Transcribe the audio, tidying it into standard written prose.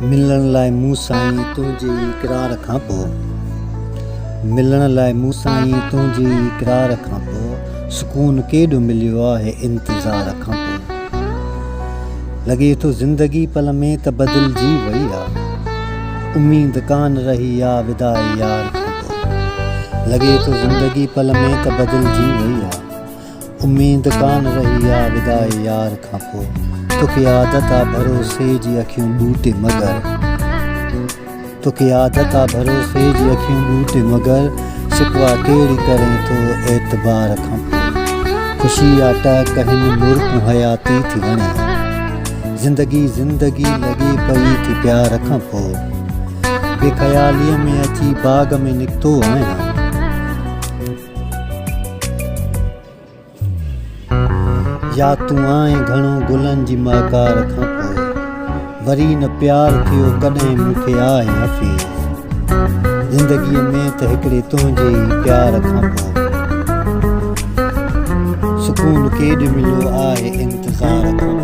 मिलण लाइ मूं साईं तुंहिंजे इक़रार खां पोइ मिलण लाइ मूं साईं तुंहिंजे इक़रार खां पोइ सुकून केॾो मिलियो आहे इंतज़ार खां पोइ। लॻे थो ज़िंदगी पल में त बदिलजी वई आहे, उम्मीद कान रही आहे विदाए यार खां पोइ। लॻे थो ज़िंदगी पल में त बदिलजी वई आहे, उम्मीद कान रही आहे विदाए यार खां पोइ। तोखे आदत आहे भरोसे जी अखियूं ॿूटे मगर, तोखे आदत आहे भरोसे जी अखियूं ॿूटे मगर, शिकवा कहिड़ी करें थो एतबार खां पोइ। ख़ुशी आहे टहक हिन मुर्क हयाती थी वणे, ज़िंदगी ज़िंदगी लॻे पई थी प्यार खां पोइ। बेख़यालीअ में अची बाग़ में निकितो आहियां, या तूं आहीं घणो गुलनि जी माकार खां पोइ। वरी न प्यार थियो कॾहिं मूंखे आहे हफ़ीज़, ज़िंदगीअ में त हिकिड़े तुंहिंजे ई प्यार खां पोइ। सुकून केॾो मिलियो आहे इंतज़ार खां।